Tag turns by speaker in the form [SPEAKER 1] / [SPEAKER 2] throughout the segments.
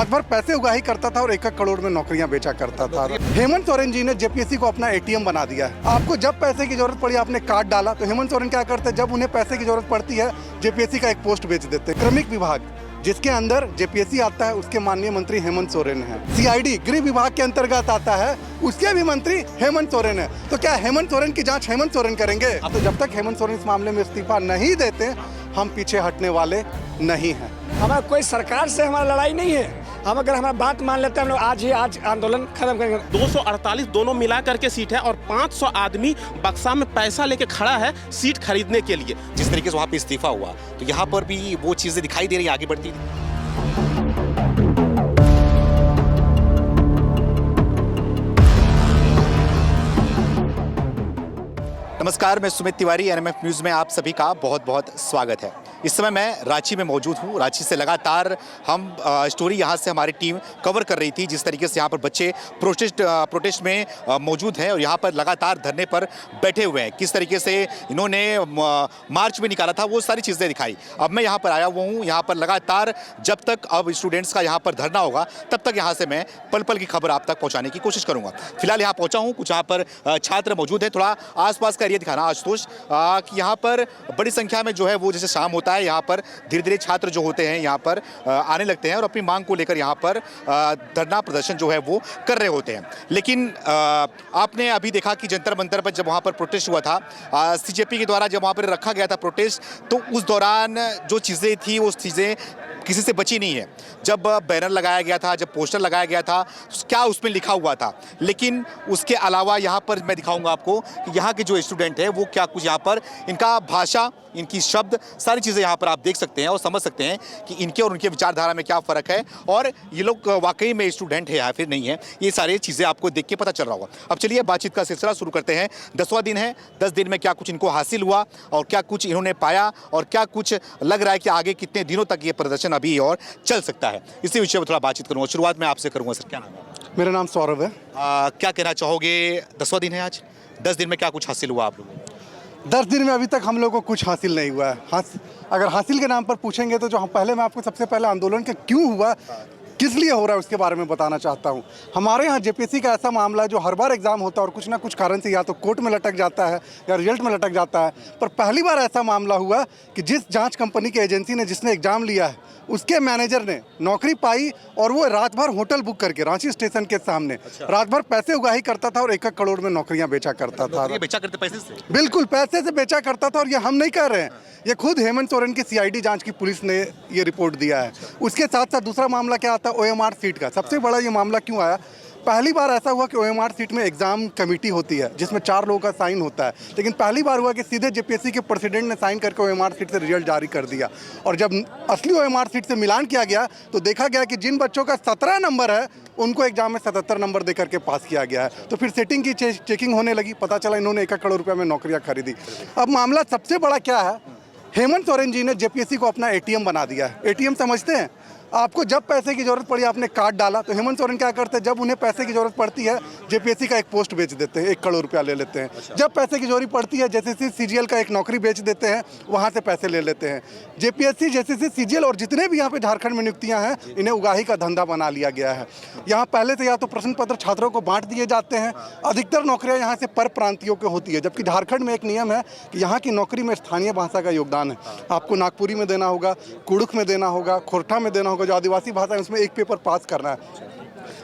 [SPEAKER 1] रात भर पैसे उगाही करता था और 1-1 करोड़ में नौकरियां बेचा करता था। हेमंत सोरेन जी ने जेपीएससी को अपना एटीएम बना दिया है। आपको जब पैसे की जरूरत पड़ी आपने कार्ड डाला, तो हेमंत सोरेन क्या करते हैं, जब उन्हें पैसे की जरूरत पड़ती है जेपीएससी का एक पोस्ट बेच देते हैं। क्रमिक विभाग जिसके अंदर जेपीएससी आता है, उसके माननीय मंत्री हेमंत सोरेन हैं। सीआईडी गृह विभाग के अंतर्गत आता है, उसके भी मंत्री हेमंत सोरेन है। तो क्या हेमंत सोरेन की जांच हेमंत सोरेन करेंगे? तो जब तक हेमंत सोरेन इस मामले में इस्तीफा नहीं देते, हम पीछे हटने वाले नहीं हैं।
[SPEAKER 2] हमारा कोई सरकार से हमारा लड़ाई नहीं है। हम अगर हमारा बात मान लेते हैं, हम लोग आज आंदोलन खत्म करेंगे।
[SPEAKER 3] 248 दोनों मिला करके सीट है और 500 आदमी बक्सा में पैसा लेके खड़ा है सीट खरीदने के लिए।
[SPEAKER 4] जिस तरीके से वहाँ पे इस्तीफा हुआ, तो यहाँ पर भी वो चीजें दिखाई दे रही आगे बढ़ती। नमस्कार, मैं सुमित तिवारी, एनएमएफ न्यूज़ में आप सभी का बहुत बहुत स्वागत है। इस समय मैं रांची में मौजूद हूँ। रांची से लगातार हम स्टोरी यहाँ से हमारी टीम कवर कर रही थी, जिस तरीके से यहाँ पर बच्चे प्रोटेस्ट में मौजूद हैं और यहाँ पर लगातार धरने पर बैठे हुए हैं। किस तरीके से इन्होंने मार्च में निकाला था, वो सारी चीज़ें दिखाई। अब मैं यहाँ पर आया हुआ हूँ। यहाँ पर लगातार जब तक अब स्टूडेंट्स का यहाँ पर धरना होगा, तब तक यहाँ से मैं पल पल की खबर आप तक पहुँचाने की कोशिश करूँगा। फिलहाल यहाँ पहुँचा हूँ, कुछ यहाँ पर छात्र मौजूद हैं। थोड़ा आसपास का एरिया दिखाना आशुतोष, कि यहाँ पर बड़ी संख्या में जो है वो जैसे शाम होता है, यहाँ पर धीरे धीरे छात्र जो होते हैं यहाँ पर आने लगते हैं और अपनी मांग को लेकर यहाँ पर धरना प्रदर्शन जो है वो कर रहे होते हैं। लेकिन आपने अभी देखा कि जंतर मंतर पर जब वहाँ पर प्रोटेस्ट हुआ था, सीजेपी के द्वारा जब वहाँ पर रखा गया था प्रोटेस्ट, तो उस दौरान जो चीज़ें थी वो चीज़ें किसी से बची नहीं है। जब बैनर लगाया गया था, जब पोस्टर लगाया गया था, तो क्या उसमें लिखा हुआ था। लेकिन उसके अलावा यहाँ पर मैं दिखाऊंगा आपको कि यहाँ के जो स्टूडेंट हैं वो क्या कुछ यहाँ पर इनका भाषा, इनकी शब्द, सारी चीज़ें यहाँ पर आप देख सकते हैं और समझ सकते हैं कि इनके और उनके विचारधारा में क्या फ़र्क है और ये लोग वाकई में स्टूडेंट है या फिर नहीं है। ये सारी चीज़ें आपको देख के पता चल रहा होगा। अब चलिए बातचीत का सिलसिला शुरू करते हैं। 10वां दिन है, 10 दिन में क्या कुछ इनको हासिल हुआ और क्या कुछ इन्होंने पाया और क्या कुछ लग रहा है कि आगे कितने दिनों तक ये प्रदर्शन अभी और चल सकता है। इसी विषय पर थोड़ा बातचीत करूँगा। शुरुआत में आपसे करूँगा। सर, क्या नाम है?
[SPEAKER 1] मेरा नाम सौरभ है।
[SPEAKER 4] क्या कहना चाहोगे? 10वां दिन है आज, 10 दिन में क्या कुछ हासिल हुआ आप लोगों को?
[SPEAKER 1] 10 दिन में अभी तक हम लोगों को कुछ हासिल नहीं हुआ है। अगर हासिल के नाम पर पूछेंगे तो मैं आपको सबसे पहले आंदोलन का क्यों हुआ, किस लिए हो रहा है, उसके बारे में बताना चाहता हूं। हमारे यहाँ जेपीएससी का ऐसा मामला है जो हर बार एग्जाम होता है और कुछ ना कुछ कारण से या तो कोर्ट में लटक जाता है या रिजल्ट में लटक जाता है। पर पहली बार ऐसा मामला हुआ कि जिस जांच कंपनी की एजेंसी ने जिसने एग्जाम लिया है, उसके मैनेजर ने नौकरी पाई और वो रात भर होटल बुक करके रांची स्टेशन के सामने रात भर पैसे उगाही करता था और 1-1 करोड़ में नौकरियां बेचा करता था।
[SPEAKER 4] बेचा करते पैसे से?
[SPEAKER 1] बिल्कुल, पैसे से बेचा करता था। और ये हम नहीं कह रहे हैं, ये खुद हेमंत सोरेन की सीआईडी जांच की पुलिस ने ये रिपोर्ट दिया है। उसके साथ साथ दूसरा मामला क्या आता है, ओएमआर सीट का। सबसे बड़ा ये मामला क्यों आया, पहली बार ऐसा हुआ कि ओएमआर सीट में एग्जाम कमेटी होती है जिसमें 4 लोगों का साइन होता है, लेकिन पहली बार हुआ कि सीधे जेपीएससी के प्रेसिडेंट ने साइन करके ओएमआर सीट से रिजल्ट जारी कर दिया। और जब असली ओएमआर सीट से मिलान किया गया तो देखा गया कि जिन बच्चों का 17 नंबर है उनको एग्जाम में 77 नंबर देकर के पास किया गया है। तो फिर सेटिंग की चेकिंग होने लगी, पता चला इन्होंने 1 करोड़ रुपये में नौकरियाँ खरीदी। अब मामला सबसे बड़ा क्या है, हेमंत सोरेन जी ने जेपीएससी को अपना एटीएम बना दिया है। एटीएम समझते हैं? आपको जब पैसे की जरूरत पड़ी आपने कार्ड डाला, तो हेमंत सोरेन क्या करते हैं, जब उन्हें पैसे की जरूरत पड़ती है जेपीएससी का एक पोस्ट बेच देते हैं, 1 करोड़ रुपया ले लेते हैं। जब पैसे की जरूरत पड़ती है जैसे सीजीएल का एक नौकरी बेच देते हैं, वहाँ से पैसे ले लेते हैं। जेपीएससी, जैसे सीजीएल और जितने भी यहाँ पे झारखंड में नियुक्तियाँ हैं, इन्हें उगाही का धंधा बना लिया गया है। यहाँ पहले से या तो प्रश्न पत्र छात्रों को बांट दिए जाते हैं। अधिकतर नौकरियाँ यहाँ से पर प्रांतियों की होती है, जबकि झारखंड में एक नियम है कि यहाँ की नौकरी में स्थानीय भाषा का योगदान है। आपको नागपुरी में देना होगा, कुड़ुख में देना होगा, खोरठा में देना होगा, जो आदिवासी भाषा है उसमें एक पेपर पास करना है।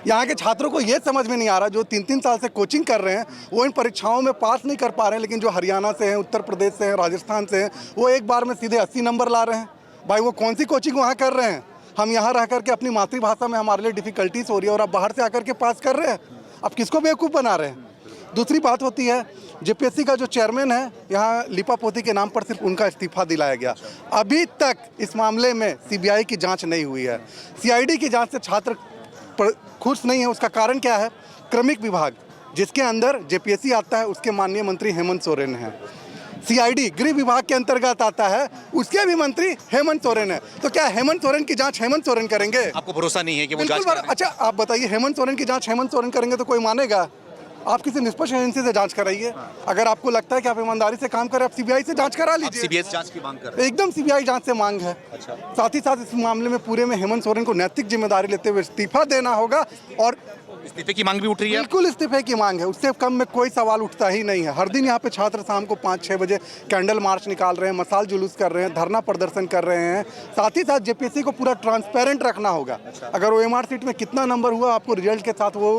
[SPEAKER 1] यहाँ के छात्रों को ये समझ में नहीं आ रहा, जो 3-3 साल से कोचिंग कर रहे हैं वो इन परीक्षाओं में पास नहीं कर पा रहे हैं, लेकिन जो हरियाणा से हैं, उत्तर प्रदेश से हैं, राजस्थान से हैं, वो एक बार में सीधे 80 नंबर ला रहे हैं। भाई वो कौन सी कोचिंग वहाँ कर रहे हैं? हम यहाँ रह करके अपनी मातृभाषा में हमारे लिए डिफ़िकल्टीज हो रही है और आप बाहर से आकर के पास कर रहे हैं। आप किसको बेवकूफ़ बना रहे हैं? दूसरी बात होती है, जेपीएससी का जो चेयरमैन है, यहाँ लिपापोती के नाम पर सिर्फ उनका इस्तीफा दिलाया गया। अभी तक इस मामले में सीबीआई की जांच नहीं हुई है। सीआईडी की जांच से छात्र खुश नहीं है। उसका कारण क्या है, क्रमिक विभाग जिसके अंदर जेपीएससी आता है, उसके माननीय मंत्री हेमंत सोरेन हैं। सीआईडी गृह विभाग के अंतर्गत आता है, उसके भी मंत्री हेमंत सोरेन है। तो क्या हेमंत सोरेन की जांच हेमंत सोरेन करेंगे?
[SPEAKER 4] आपको भरोसा नहीं है कि वो जांच करेंगे?
[SPEAKER 1] अच्छा आप बताइए, हेमंत सोरेन की जांच हेमंत सोरेन करेंगे तो कोई मानेगा? आप किसी निष्पक्ष एजेंसी से जांच कराइए। अगर आपको लगता है कि आप ईमानदारी से काम करें, आप सीबीआई से जांच करा लीजिए।
[SPEAKER 4] सीबीआई जांच की मांग कर रहे हैं।
[SPEAKER 1] एकदम सीबीआई जांच से मांग है। साथ ही साथ इस मामले में पूरे में हेमंत सोरेन को नैतिक जिम्मेदारी लेते हुए इस्तीफा देना होगा और
[SPEAKER 4] इस्तीफे की मांग भी उठ रही है।
[SPEAKER 1] बिल्कुल इस्तीफे की मांग है, उससे कम में कोई सवाल उठता ही नहीं है। हर दिन यहाँ पे छात्र शाम को 5-6 बजे कैंडल मार्च निकाल रहे हैं, मसाल जुलूस कर रहे हैं, धरना प्रदर्शन कर रहे हैं। साथ ही साथ जेपीएससी को पूरा ट्रांसपेरेंट रखना होगा। अगर ओएमआर सीट में कितना नंबर हुआ आपको रिजल्ट के साथ वो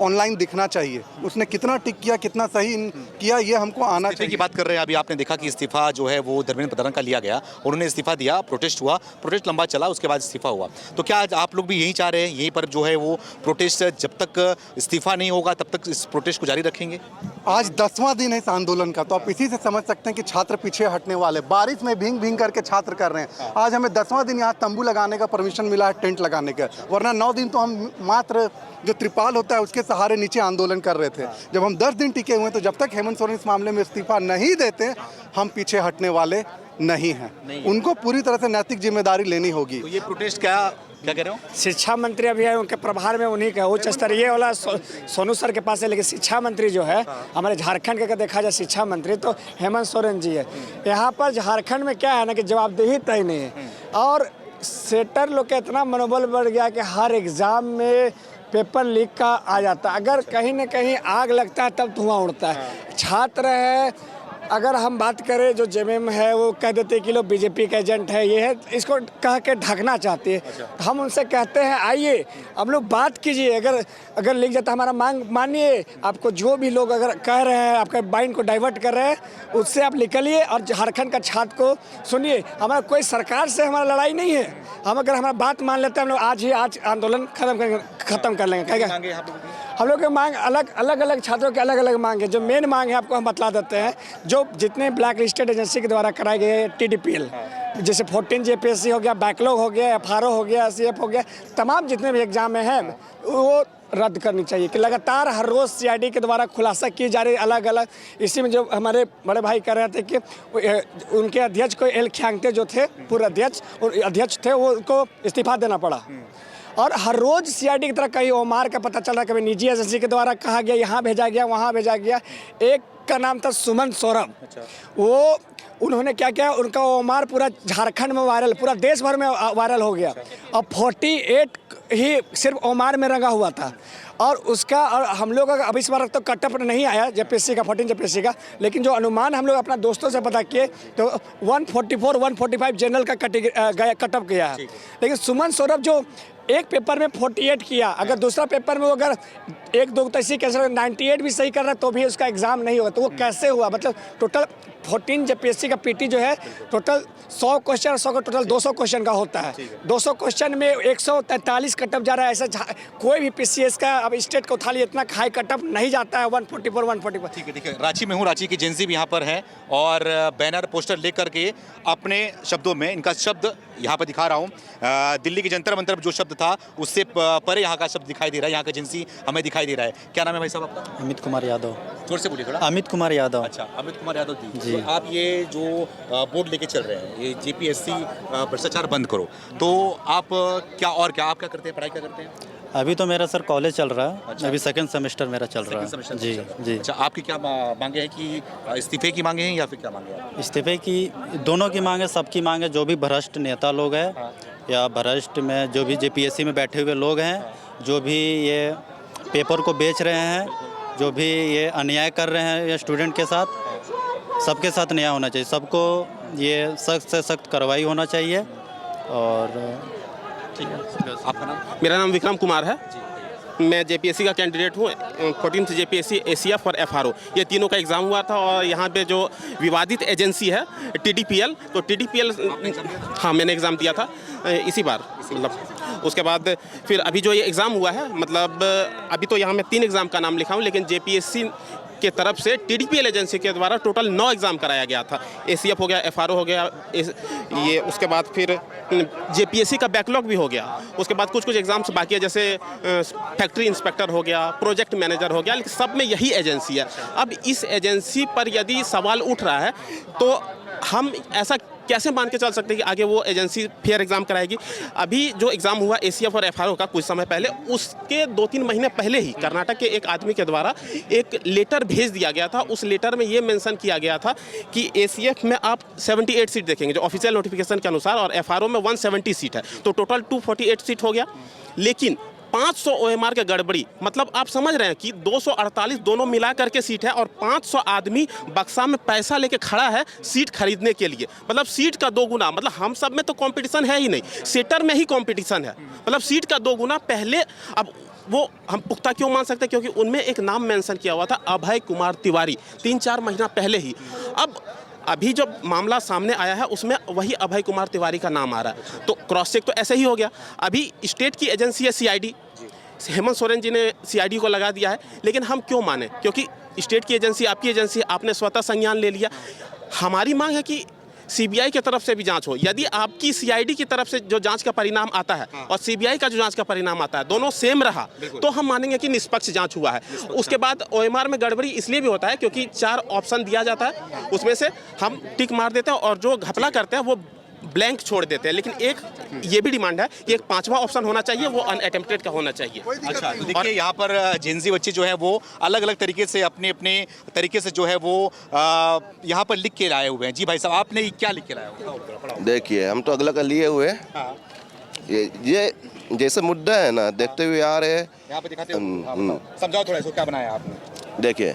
[SPEAKER 1] ऑनलाइन दिखना चाहिए। उसने कितना टिक किया, कितना सही किया, ये हमको आना चाहिए।
[SPEAKER 4] की बात कर रहे हैं, अभी आपने देखा कि इस्तीफा जो है वो धर्मेंद्र प्रधान का लिया गया, उन्होंने इस्तीफा दिया, प्रोटेस्ट हुआ, प्रोटेस्ट लंबा चला, उसके बाद इस्तीफा हुआ। तो क्या आज आप लोग भी यही चाह रहे हैं, यहीं पर जो है वो प्रोटेस्ट जब तक इस्तीफा नहीं होगा तब तक इस प्रोटेस्ट को जारी रखेंगे?
[SPEAKER 1] आज 10वां दिन है इस आंदोलन का, तो आप इसी से समझ सकते हैं कि छात्र पीछे हटने वाले। बारिश में भींग भींग करके छात्र कर रहे हैं। आज हमें 10वां दिन यहाँ तंबू लगाने का परमिशन मिला है, टेंट लगाने का, वरना 9 दिन तो हम मात्र जो त्रिपाल होता है उसके सहारे नीचे आंदोलन कर रहे थे। जब हम 10 दिन टिके हुए, तो जब तक हेमंत सोरेन इस मामले में इस्तीफा नहीं देते, हम पीछे हटने वाले नहीं हैं। उनको पूरी तरह से नैतिक जिम्मेदारी लेनी होगी।
[SPEAKER 4] तो ये प्रोटेस्ट क्या कह रहे हो?
[SPEAKER 2] शिक्षा मंत्री अभी है, उनके प्रभार में उन्हीं का उच्च स्तरीय वाला सोनू सर के पास है, लेकिन शिक्षा मंत्री जो है हमारे झारखंड के अगर देखा जाए शिक्षा मंत्री तो हेमंत सोरेन जी है। यहाँ पर झारखंड में क्या है ना कि जवाबदेही तय नहीं है और सेटर लोग का इतना मनोबल बढ़ गया कि हर एग्ज़ाम में पेपर लीक का आ जाता है। अगर कहीं ना कहीं आग लगता है तब धुआं उड़ता है। छात्र है, अगर हम बात करें जो जेएमएम है वो कह देते हैं कि लोग बीजेपी का एजेंट है, ये है, इसको कह के ढकना चाहती है। तो हम उनसे कहते हैं आइए हम लोग बात कीजिए, अगर लिख जाता हमारा मांग मानिए। आपको जो भी लोग अगर कह रहे हैं, आपका माइंड को डाइवर्ट कर रहे हैं, उससे आप निकलिए और झारखंड का छात्र को सुनिए। हमारा कोई सरकार से हमारा लड़ाई नहीं है। हम अगर हमारा बात मान लेते हैं, हम लोग आज आंदोलन खत्म कर लेंगे। क्या हम लोग की मांग अलग छात्रों के अलग मांग है। जो मेन मांग है आपको हम बतला देते हैं, जो जितने ब्लैक लिस्टेड एजेंसी के द्वारा कराए गए TDPL, जैसे 14 JPSC हो गया, बैकलॉग हो गया, FRO हो गया, CF हो गया, तमाम जितने भी एग्जाम में हैं वो रद्द करनी चाहिए। कि लगातार हर रोज़ CID के द्वारा खुलासा की जा रही अलग। इसी में जो हमारे बड़े भाई कह रहे थे कि उनके अध्यक्ष को एल ख्यांगते जो थे पूर्व अध्यक्ष थे, वो उनको इस्तीफा देना पड़ा। और हर रोज़ CID की तरह कहीं ओमार का पता चल रहा है, कभी निजी एजेंसी के द्वारा कहा गया, यहाँ भेजा गया, वहाँ भेजा गया। एक का नाम था सुमन सौरभ, वो उन्होंने क्या किया, उनका ओमार पूरा झारखंड में वायरल, पूरा देश भर में वायरल हो गया। और 48 ही सिर्फ ओमार में रंगा हुआ था। और उसका और हम लोग अगर अभी इस बार तो कटअप नहीं आया JPSC का, 14 JPSC का, लेकिन जो अनुमान हम लोग अपना दोस्तों से पता किए तो 144, 145 जनरल का कटअप गया है। लेकिन सुमन सौरभ जो एक पेपर में 48 किया, अगर दूसरा पेपर में वो अगर 1-2 तो इसी कैसे 98 भी सही कर रहा है तो भी उसका एग्ज़ाम नहीं होगा, तो वो कैसे हुआ? मतलब टोटल 14 JPSC का PT जो है टोटल 100 क्वेश्चन, 100 का टोटल 200 क्वेश्चन का होता है। 200 क्वेश्चन में 143 कटअप जा रहा है। ऐसा कोई भी PCS का अब स्टेट को उठा लिया, इतना हाई कटअप नहीं जाता है। 144, 145।
[SPEAKER 4] ठीक है। रांची में हूँ, रांची की जेंजी भी यहाँ पर है और बैनर पोस्टर लेकर के अपने शब्दों में, इनका शब्द यहाँ पर दिखा रहा हूँ। दिल्ली के जंतर मंतर जो शब्द था उससे परे यहाँ का शब्द दिखाई दे रहा है, यहाँ का जेंसी हमें दिखाई दे रहा है। क्या नाम है भाई साहब आपका?
[SPEAKER 5] अमित कुमार यादव।
[SPEAKER 4] जोर से बोलिए थोड़ा।
[SPEAKER 5] अमित कुमार यादव।
[SPEAKER 4] अच्छा, अमित कुमार यादव जी। तो आप ये जो बोर्ड लेके चल रहे हैं, ये JPSC भ्रष्टाचार बंद करो, तो आप आप क्या करते हैं, पढ़ाई क्या करते हैं?
[SPEAKER 5] अभी तो मेरा सर कॉलेज चल रहा है। अच्छा। अभी सेकंड सेमेस्टर मेरा चल रहा है। जी।
[SPEAKER 4] अच्छा, आपकी क्या मांगे हैं कि इस्तीफे की मांगे हैं या फिर क्या मांगे हैं?
[SPEAKER 5] इस्तीफे की दोनों की मांग है, सबकी मांग है। जो भी भ्रष्ट नेता लोग हैं या भ्रष्ट में जो भी JPSC में बैठे हुए लोग हैं, जो भी ये पेपर को बेच रहे हैं, जो भी ये अन्याय कर रहे हैं ये स्टूडेंट के साथ, सबके साथ न्याय होना चाहिए। सबको ये सख्त से सख्त कार्रवाई होना चाहिए। और
[SPEAKER 4] ठीक है, आपका नाम?
[SPEAKER 3] मेरा नाम विक्रम कुमार है। मैं JPSC का कैंडिडेट हूँ। 14th JPSC ACF और FRO, ये तीनों का एग्ज़ाम हुआ था। और यहाँ पे जो विवादित एजेंसी है TDPL, तो TDPL, हाँ मैंने एग्ज़ाम दिया था इसी बार। मतलब उसके बाद फिर अभी जो ये एग्ज़ाम हुआ है, मतलब अभी तो यहाँ मैं 3 एग्ज़ाम का नाम लिखा हूँ, लेकिन JPSC के तरफ से TDPL एजेंसी के द्वारा टोटल 9 एग्ज़ाम कराया गया था। ACF हो गया, FRO हो गया, ये उसके बाद फिर JPSC का बैकलॉग भी हो गया। उसके बाद कुछ एग्ज़ाम्स बाकी है, जैसे फैक्ट्री इंस्पेक्टर हो गया, प्रोजेक्ट मैनेजर हो गया, लेकिन सब में यही एजेंसी है। अब इस एजेंसी पर यदि सवाल उठ रहा है तो हम ऐसा कैसे मान के चल सकते हैं कि आगे वो एजेंसी फेयर एग्जाम कराएगी? अभी जो एग्जाम हुआ ACF और FRO का कुछ समय पहले, उसके 2-3 महीने पहले ही कर्नाटक के एक आदमी के द्वारा एक लेटर भेज दिया गया था। उस लेटर में ये मेंशन किया गया था कि ACF में आप 78 सीट देखेंगे जो ऑफिशियल नोटिफिकेशन के अनुसार, और FRO में 170 सीट है, तो टोटल 248 सीट हो गया। लेकिन 500 OMR के गड़बड़ी, मतलब आप समझ रहे हैं कि 248 दोनों मिला करके सीट है, और 500 आदमी बक्सा में पैसा लेके खड़ा है सीट खरीदने के लिए। मतलब सीट का 2 गुना, मतलब हम सब में तो कंपटीशन है ही नहीं, सेटर में ही कंपटीशन है, मतलब सीट का 2 गुना पहले। अब वो हम पुख्ता क्यों मान सकते हैं? क्योंकि उनमें एक नाम मेंशन किया हुआ था, अभय कुमार तिवारी, 3-4 महीना पहले ही। अब अभी जो मामला सामने आया है उसमें वही अभय कुमार तिवारी का नाम आ रहा है, तो क्रॉस चेक तो ऐसे ही हो गया। अभी स्टेट की एजेंसी है CID, हेमंत सोरेन जी ने CID को लगा दिया है, लेकिन हम क्यों माने? क्योंकि स्टेट की एजेंसी, आपकी एजेंसी, आपने स्वतः संज्ञान ले लिया। हमारी मांग है कि CBI की तरफ से भी जांच हो। यदि आपकी CID की तरफ से जो जांच का परिणाम आता है और CBI का जो जांच का परिणाम आता है, दोनों सेम रहा, तो हम मानेंगे कि निष्पक्ष जांच हुआ है। उसके बाद OMR में गड़बड़ी इसलिए भी होता है क्योंकि 4 ऑप्शन दिया जाता है, उसमें से हम टिक मार देते हैं और जो घपला करते हैं वो ब्लैंक छोड़ देते हैं। लेकिन एक ये भी डिमांड है कि एक 5वां ऑप्शन होना चाहिए, वो अनअटेम्प्टेड का होना चाहिए।
[SPEAKER 4] अच्छा, तो देखिए यहाँ पर जेंजी बच्चे जो है वो अलग अलग तरीके से अपने अपने तरीके से जो है वो यहाँ पर लिख के लाए हुए हैं। जी भाई साहब, आपने क्या लिख के लाया हुआ?
[SPEAKER 6] देखिए, हम तो अगला का लिए हुए हैं। ये जैसे मुद्दा है ना, देखते हुए आ रहे हैं।
[SPEAKER 4] यहाँ पे दिखाते हो, समझाओ थोड़ा इसको, क्या बनाया आपने?
[SPEAKER 6] देखिए,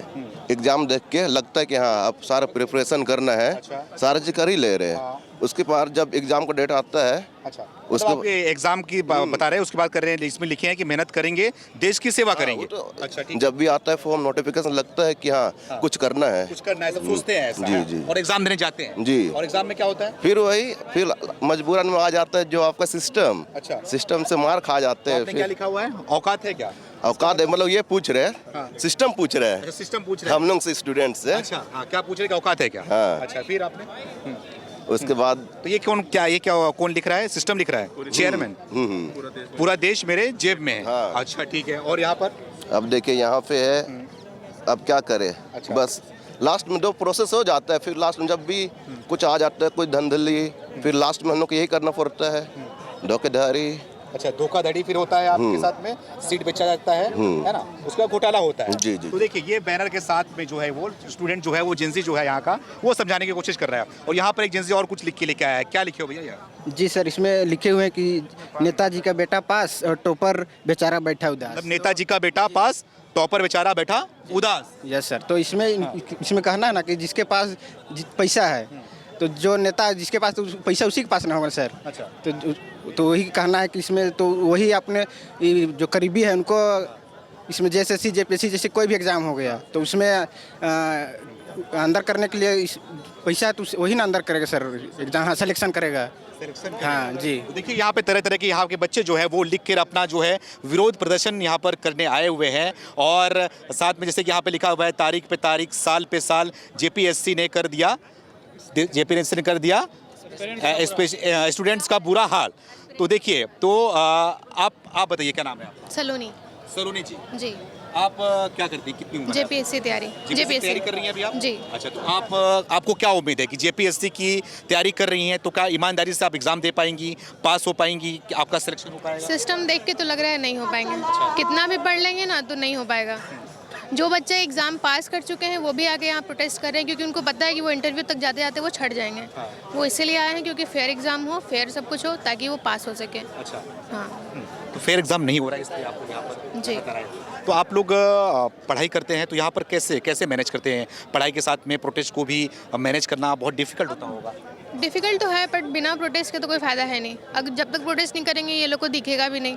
[SPEAKER 6] एग्जाम देख के लगता है कि हाँ अब सारा प्रिपरेशन करना है, सारा चीज कर ही ले रहे हैं। उसके बाद जब एग्जाम का डेट आता है,
[SPEAKER 4] अच्छा, उसके बाद एग्जाम की बता रहे हैं, उसके बाद कर रहे हैं, इसमें लिखे हैं कि मेहनत करेंगे, देश की सेवा करेंगे।
[SPEAKER 6] तो
[SPEAKER 4] अच्छा, ठीक।
[SPEAKER 6] जब भी आता है फॉर्म नोटिफिकेशन, लगता है कि हाँ कुछ करना है,
[SPEAKER 4] कुछ करना है, सब सोचते हैं ऐसा।
[SPEAKER 6] जी, जी।
[SPEAKER 4] और एग्जाम देने जाते हैं
[SPEAKER 6] जी।
[SPEAKER 4] और एग्जाम में क्या होता है?
[SPEAKER 6] फिर मजबूरन में आ जाता है जो आपका सिस्टम।
[SPEAKER 4] अच्छा।
[SPEAKER 6] सिस्टम से मार खा जाते हैं।
[SPEAKER 4] आपने क्या लिखा हुआ है? औकात है क्या?
[SPEAKER 6] औकात है, मतलब ये पूछ रहे हैं, सिस्टम पूछ रहे हैं,
[SPEAKER 4] सिस्टम पूछ रहे हैं
[SPEAKER 6] हम लोग से स्टूडेंट से।
[SPEAKER 4] अच्छा, हाँ, क्या पूछ रहे हैं? औकात है क्या?
[SPEAKER 6] हाँ।
[SPEAKER 4] अच्छा, फिर आपने
[SPEAKER 6] उसके बाद
[SPEAKER 4] तो ये कौन लिख रहा है? सिस्टम लिख रहा है, चेयरमैन। पूरा देश मेरे जेब में है।
[SPEAKER 6] हाँ।
[SPEAKER 4] अच्छा, ठीक है। और यहाँ पर
[SPEAKER 6] अब देखिए यहाँ पे है, अब क्या करे?
[SPEAKER 4] अच्छा।
[SPEAKER 6] बस लास्ट में 2 प्रोसेस हो जाता है, फिर लास्ट में जब भी कुछ आ जाता है, कोई धंधली, फिर लास्ट में हम लोग को यही करना पड़ता है, धोखेधड़ी।
[SPEAKER 4] अच्छा, धोखाधड़ी फिर होता है आपके साथ में, सीट बेचा जाता है ना, उसका घोटाला होता है।
[SPEAKER 6] जी, जी।
[SPEAKER 4] तो देखिए, ये बैनर के साथ में जो है वो स्टूडेंट जो है वो जेंजी जो है यहाँ का, वो समझाने की कोशिश कर रहा है। और यहाँ पर एक जेंजी और कुछ लिख के लेके आया है। क्या लिखे हो भैया यार?
[SPEAKER 7] जी सर, इसमें लिखे हुए हैं कि नेताजी का बेटा पास और टॉपर बेचारा बैठा उदास।
[SPEAKER 4] मतलब नेताजी का बेटा पास, टॉपर बेचारा बैठा उदास।
[SPEAKER 7] यस सर, तो इसमें कहना है ना कि जिसके पास पैसा है, तो जो नेता जिसके पास, तो पैसा उसी के पास ना होगा सर। अच्छा, तो वही कहना है कि इसमें तो वही अपने जो करीबी है उनको, इसमें JSSC JPSC जैसे कोई भी एग्ज़ाम हो गया तो उसमें अंदर करने के लिए पैसा तो वही ना अंदर करेगा सर, एग्जाम। हाँ, सिलेक्शन करेगा। हाँ जी।
[SPEAKER 4] तो देखिए, यहाँ पे तरह तरह के यहाँ के बच्चे जो है वो लिख कर अपना जो है विरोध प्रदर्शन यहाँ पर करने आए हुए हैं। और साथ में जैसे कि यहाँ पे लिखा हुआ है, तारीख पे तारीख, साल पे साल, JPSC ने कर दिया स्टूडेंट्स का बुरा हाल। तो देखिए, तो आप बताइए, क्या नाम है आपका? सलोनी जी।
[SPEAKER 8] जी।
[SPEAKER 4] आप क्या करती हैं? कितनी उम्र है?
[SPEAKER 8] JPSC तैयारी।
[SPEAKER 4] तैयारी कर रही हैं अभी आप?
[SPEAKER 8] जी।
[SPEAKER 4] अच्छा, तो आपको क्या उम्मीद है कि JPSC की तैयारी कर रही हैं तो क्या ईमानदारी से आप एग्जाम दे पाएंगी, पास हो पाएंगी, आपका सिलेक्शन हो पाएगा?
[SPEAKER 8] सिस्टम देख के तो लग रहा है नहीं हो पाएंगे। कितना भी पढ़ लेंगे ना तो नहीं हो पाएगा। जो बच्चे एग्ज़ाम पास कर चुके हैं वो भी आगे यहाँ प्रोटेस्ट कर रहे हैं, क्योंकि उनको पता है कि वो इंटरव्यू तक जाते जाते वो छट जाएंगे। वो इसीलिए आए हैं क्योंकि फेयर एग्ज़ाम हो, फेयर सब कुछ हो, ताकि वो पास हो सके।
[SPEAKER 4] अच्छा,
[SPEAKER 8] हाँ।
[SPEAKER 4] तो फेयर एग्जाम नहीं हो रहा है, इसलिए आपको यहाँ पर
[SPEAKER 8] जी।
[SPEAKER 4] बता रहे हैं। तो आप लोग पढ़ाई करते हैं तो यहाँ पर कैसे मैनेज करते हैं? पढ़ाई के साथ में प्रोटेस्ट को भी मैनेज करना बहुत डिफिकल्ट होता होगा।
[SPEAKER 8] डिफ़िकल्ट तो है, बट बिना प्रोटेस्ट के तो कोई फ़ायदा है नहीं। अगर जब तक प्रोटेस्ट नहीं करेंगे ये लोग को दिखेगा भी नहीं,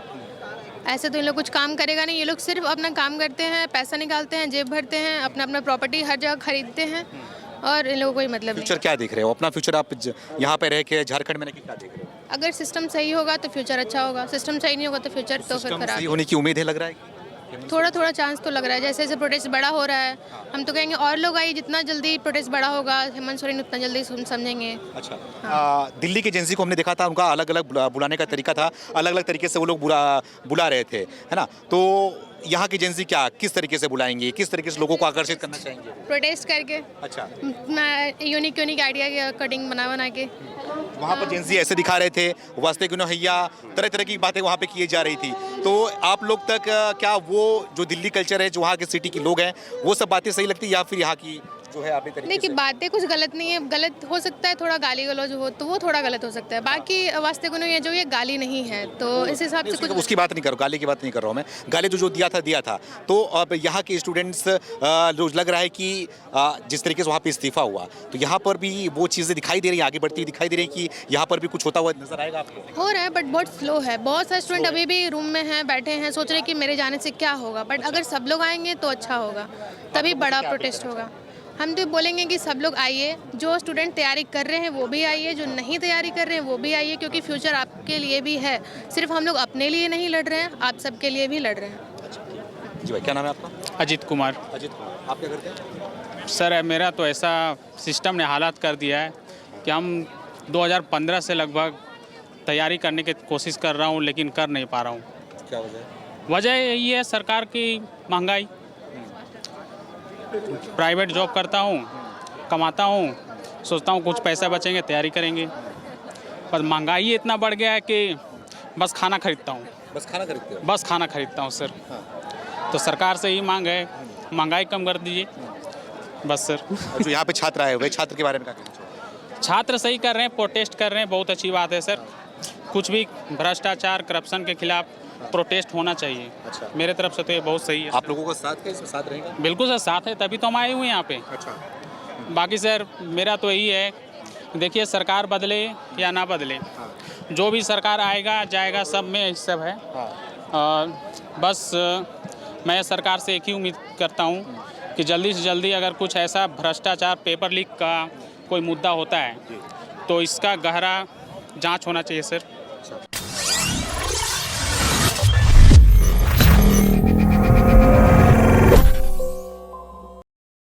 [SPEAKER 8] ऐसे तो इन लोग कुछ काम करेगा नहीं। ये लोग सिर्फ अपना काम करते हैं, पैसा निकालते हैं, जेब भरते हैं, अपना प्रॉपर्टी हर जगह खरीदते हैं, और इन लोगों को कोई मतलब नहीं।
[SPEAKER 4] फ्यूचर क्या देख रहे हो? अपना फ्यूचर आप यहाँ पे रह के झारखंड में रह के क्या देख रहे हो?
[SPEAKER 8] अगर सिस्टम सही होगा तो फ्यूचर अच्छा होगा, सिस्टम सही नहीं होगा तो फ्यूचर तो फिर
[SPEAKER 4] सिस्टम
[SPEAKER 8] खराब।
[SPEAKER 4] सही होने की उम्मीद है, लग रहा है?
[SPEAKER 8] थोड़ा थोड़ा चांस तो लग रहा है, जैसे जैसे प्रोटेस्ट बड़ा हो रहा है हम तो कहेंगे और लोग आइए, जितना जल्दी प्रोटेस्ट बड़ा होगा हेमंत सोरेन उतना जल्दी समझेंगे।
[SPEAKER 4] अच्छा, दिल्ली की एजेंसी को हमने देखा था, उनका अलग अलग बुलाने का तरीका था, अलग अलग तरीके से वो लोग बुला रहे थे, है ना? तो यहाँ की एजेंसी क्या किस तरीके से बुलाएंगे, किस तरीके से लोगों को आकर्षित करना चाहेंगे?
[SPEAKER 8] प्रोटेस्ट करके,
[SPEAKER 4] अच्छा,
[SPEAKER 8] यूनिक यूनिक आइडिया के अकॉर्डिंग बना के।
[SPEAKER 4] वहाँ पर एजेंसी ऐसे दिखा रहे थे, वास्ते क्यों हैया, तरह तरह की बातें वहाँ पे किए जा रही थी। तो आप लोग तक क्या वो जो दिल्ली कल्चर है, जो वहाँ के सिटी के लोग हैं, वो सब बातें सही लगती है या फिर यहाँ की जो है अपने तरीके
[SPEAKER 8] देखिए
[SPEAKER 4] से?
[SPEAKER 8] बातें कुछ गलत नहीं है, गलत हो सकता है थोड़ा गाली गलौज हो तो वो थोड़ा गलत हो सकता है, बाकी वास्ते को ये जो ये गाली नहीं है तो इस हिसाब से कुछ
[SPEAKER 4] उसकी बात नहीं कर रहा हूँ, गाली की बात नहीं कर रहा हूँ मैं, गाली जो दिया था। तो अब यहाँ के स्टूडेंट्स जो लग रहा है कि जिस तरीके से वहाँ पे इस्तीफा हुआ, तो यहाँ पर भी वो चीज़ें दिखाई दे रही हैं, आगे बढ़ती हुई दिखाई दे रही है कि यहाँ पर भी कुछ होता हुआ नजर आएगा आपको?
[SPEAKER 8] हो रहा है बट बहुत स्लो है। बहुत सारे स्टूडेंट अभी भी रूम में हैं, बैठे हैं, सोच रहे हैं कि मेरे जाने से क्या होगा, बट अगर सब लोग आएंगे तो अच्छा होगा, तभी बड़ा प्रोटेस्ट होगा। हम तो बोलेंगे कि सब लोग आइए, जो स्टूडेंट तैयारी कर रहे हैं वो भी आइए, जो नहीं तैयारी कर रहे हैं वो भी आइए, क्योंकि फ्यूचर आपके लिए भी है, सिर्फ हम लोग अपने लिए नहीं लड़ रहे हैं, आप सबके लिए भी लड़ रहे हैं।
[SPEAKER 4] जी भाई, क्या नाम है आपका?
[SPEAKER 9] अजीत कुमार।
[SPEAKER 4] अजीत कुमार, आप क्या करते हैं?
[SPEAKER 9] सर मेरा तो ऐसा सिस्टम ने हालात कर दिया है कि हम 2015 से लगभग तैयारी करने की कोशिश कर रहा हूँ, लेकिन कर नहीं पा रहा हूँ।
[SPEAKER 4] क्या वजह है?
[SPEAKER 9] वजह यही है सरकार की महंगाई। प्राइवेट जॉब करता हूँ, कमाता हूँ, सोचता हूँ कुछ पैसा बचेंगे तैयारी करेंगे, पर महंगाई इतना बढ़ गया है कि बस खाना खरीदता हूँ।
[SPEAKER 4] बस खाना खरीदते हो?
[SPEAKER 9] बस खाना खरीदता हूँ सर। तो सरकार से ही मांग है, महंगाई कम कर दीजिए बस सर।
[SPEAKER 4] जो यहाँ पे छात्र आए हुए, छात्र के बारे में क्या कहना चाहोगे?
[SPEAKER 9] छात्र सही कर रहे हैं, प्रोटेस्ट कर रहे हैं, बहुत अच्छी बात है सर। कुछ भी भ्रष्टाचार करप्शन के खिलाफ प्रोटेस्ट होना चाहिए।
[SPEAKER 4] अच्छा।
[SPEAKER 9] मेरे तरफ से तो ये बहुत सही है।
[SPEAKER 4] आप लोगों का साथ है, इसमें साथ रहेगा?
[SPEAKER 9] बिल्कुल सर, साथ है, तभी तो हम आए हुए हैं यहाँ पे।
[SPEAKER 4] अच्छा,
[SPEAKER 9] बाकी सर मेरा तो यही है, देखिए सरकार बदले या ना बदले, जो भी सरकार आएगा जाएगा, सब में सब है। बस मैं सरकार से एक ही उम्मीद करता हूँ कि जल्दी से जल्दी अगर कुछ ऐसा भ्रष्टाचार, पेपर लीक का कोई मुद्दा होता है तो इसका गहरा जांच होना चाहिए सर।